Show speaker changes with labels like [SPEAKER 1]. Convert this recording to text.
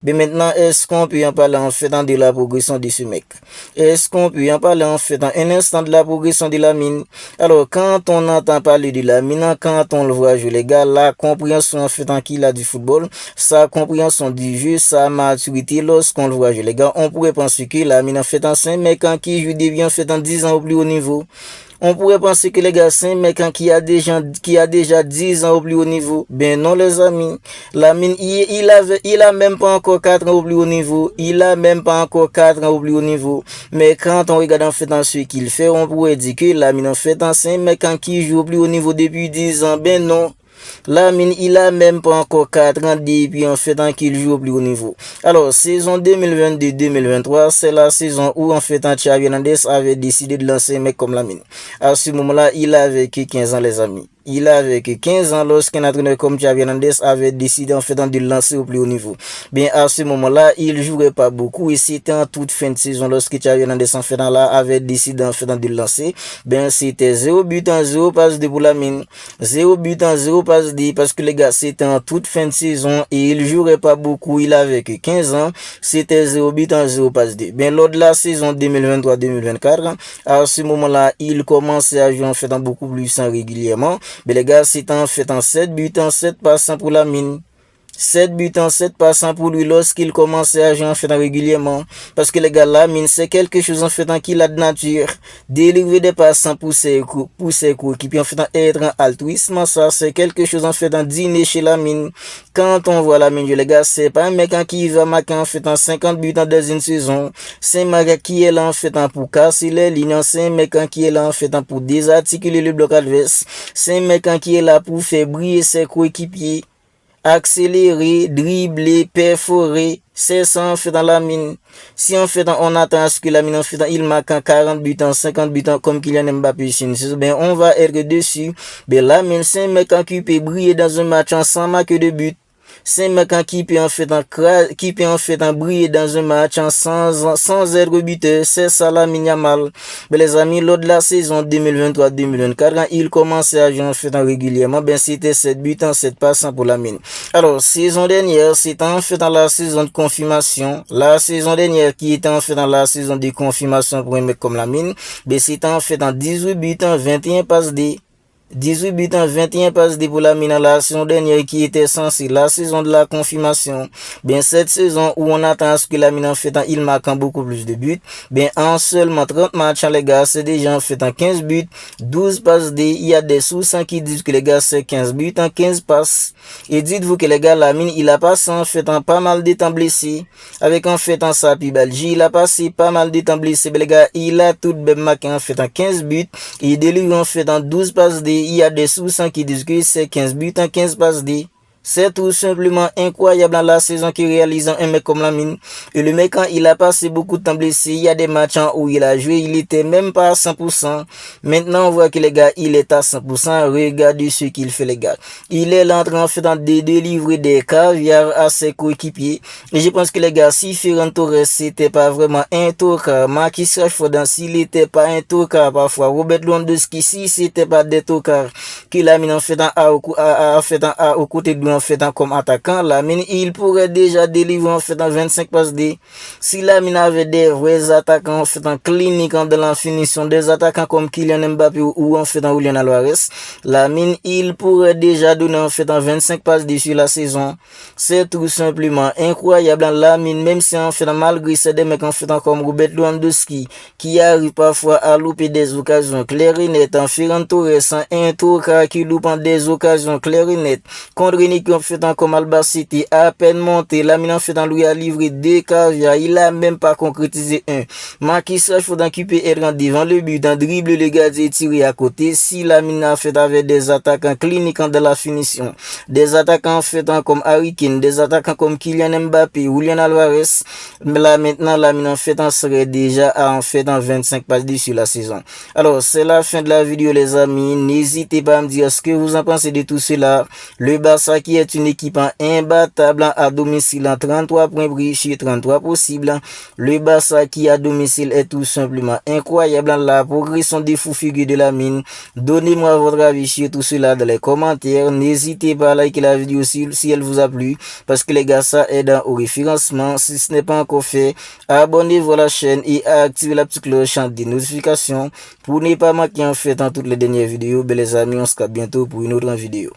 [SPEAKER 1] Mais maintenant, est-ce qu'on peut en parler en fait de la progression de ce mec? Est-ce qu'on peut en parler en fait un instant de la progression de Lamine? Alors, quand on entend parler de Lamine, quand on le voit jouer, les gars, la compréhension en fait qu'il a du football, sa compréhension du jeu, sa maturité lorsqu'on le voit jouer, les gars, on pourrait penser que Lamine en fait c'est un mec qui joue des bien fait en 10 ans au plus haut niveau. On pourrait penser que les gars, c'est un mec qui a déjà 10 ans au plus haut niveau. Ben non, les amis. Lamine, il a même pas encore 4 ans au plus haut niveau. Il a même pas encore 4 ans au plus haut niveau. Mais quand on regarde en fait ce qu'il fait, on pourrait dire que Lamine en fait c'est un mec qui joue au plus haut niveau depuis 10 ans. Ben non. Lamine, il a même pas encore 4 ans depuis en fait qu'il joue au plus haut niveau. Alors, saison 2022-2023, c'est la saison où en fait Xavi Hernandez avait décidé de lancer un mec comme Lamine. À ce moment-là, il avait que 15 ans les amis. Il avait que 15 ans lorsqu'un entraîneur comme Xavi Hernandez avait décidé en fait de le lancer au plus haut niveau. Bien, à ce moment-là, il jouait pas beaucoup et c'était en toute fin de saison lorsque Xavi Hernandez en fait là avait décidé en fait de le lancer. Bien, c'était 0 but en 0 passe de pour Lamine. 0 but en 0 passe de parce que les gars, c'était en toute fin de saison et il jouerait pas beaucoup. Il avait que 15 ans. C'était 0 but en 0 passe de. Bien, lors de la saison 2023-2024, à ce moment-là, il commençait à jouer en fait beaucoup plus régulièrement. Mais les gars, c'est en fait en 7 buts en 7 passants pour Lamine. 7 buts en 7 passants pour lui lorsqu'il commençait à jouer en fait régulièrement. Parce que les gars, Lamine, c'est quelque chose en fait qu'il a de nature. Délivrer des passants pour ses coéquipiers en fait être un altruisme, ça c'est quelque chose en fait d'inné chez Lamine. Quand on voit Lamine, les gars, c'est pas un mec qui va marquer en fait 50 buts dans une saison. C'est un mec qui est là en fait pour casser les lignes. C'est un mec qui est là en fait pour désarticuler le bloc adverse. C'est un mec qui est là pour faire briller ses coéquipiers. Accélérer, dribbler, perforer, c'est ça en fait dans la mine. Si en fait on attend à ce que la mine en fait il marque en 40 buts, en 50 buts comme Kylian Mbappé ici, ben on va être dessus. Ben la mine c'est un mec qui peut briller dans un match sans marquer de but. C'est un mec qui peut en fait briller dans un match sans être buteur. C'est ça la mine mal. Mais les amis, lors de la saison 2023-2024, quand il commençait à jouer en fait régulièrement, ben c'était 7 buts en 7 passants pour la mine. Alors, saison dernière, c'était en fait dans la saison de confirmation. La saison dernière qui était en fait dans la saison de confirmation pour un mec comme la mine, ben c'était en fait en 18 buts en 21 passes D. 18 buts en 21 passes de pour la mine la saison dernière qui était censée la saison de la confirmation. Bien, cette saison où on attend à ce que la mine en fait il marque beaucoup plus de buts. Bien, en seulement 30 matchs, les gars, c'est déjà en fait en 15 buts, 12 passes D. Il y a des sources qui disent que les gars, c'est 15 buts en 15 passes. Et dites-vous que les gars, la mine, il a passé en fait en pas mal de temps blessé. Avec en fait en Sapi Belgique, il a passé pas mal de temps blessé. Mais les gars, il a tout de même marqué en fait en 15 buts. Il délivre en fait en 12 passes D. Il y a des sources qui disent que c'est 15 buts en 15 passes D. C'est tout simplement incroyable dans la saison qu'il réalise un mec comme Lamine. Et le mec, quand il a passé beaucoup de temps blessé, il y a des matchs où il a joué, il était même pas à 100%. Maintenant, on voit que les gars, il est à 100%. Regardez ce qu'il fait, les gars. Il est là en train de délivrer des caviar à ses coéquipiers. Et je pense que les gars, si Ferran Torres, c'était pas vraiment un tocard, Marcus Rashford, s'il était pas un tocard parfois, Robert Lewandowski, si c'était pas des tocards, qu'il a mis en fait au côté de en fait comme attaquant, Lamine il pourrait déjà délivrer en fait en 25 passes D. Si Lamine avait des vrais attaquants en fait en clinique de la finition, des attaquants comme Kylian Mbappé ou en fait en Julian Alvarez, Lamine il pourrait déjà donner en fait en 25 passes D sur la saison. C'est tout simplement incroyable. Lamine, même si en fait malgré c'est des mecs en fait comme Robert Lewandowski qui arrive parfois à louper des occasions claires et nettes, en Ferran Torres un tour qui loupe des occasions claires et nettes contre une équipe en fait comme Alba City à peine monté, Lamine en fait lui a livré deux caviar, il a même pas concrétisé un. Marcus Rashford qui peut être devant le but, en dribble le gardien tiré à côté. Si Lamine en fait avec des attaquants cliniques de la finition, des attaquants en fait comme Harry Kane, des attaquants comme Kylian Mbappé, Julian Alvarez, mais là maintenant Lamine en fait serait déjà à en fait en 25 passes sur la saison. Alors c'est la fin de la vidéo les amis, n'hésitez pas à me dire ce que vous en pensez de tout cela. Le Barça qui qui est une équipe imbattable à domicile en 33 points pris sur 33 possibles. Le Barça qui à domicile est tout simplement incroyable. La progression des fous figures de la mine. Donnez-moi votre avis sur tout cela dans les commentaires. N'hésitez pas à liker la vidéo si elle vous a plu, parce que les gars, ça aide au référencement. Si ce n'est pas encore fait, abonnez-vous à la chaîne et activez la petite cloche des notifications pour ne pas manquer en fait en toutes les dernières vidéos. Ben les amis, on se capte bientôt pour une autre vidéo.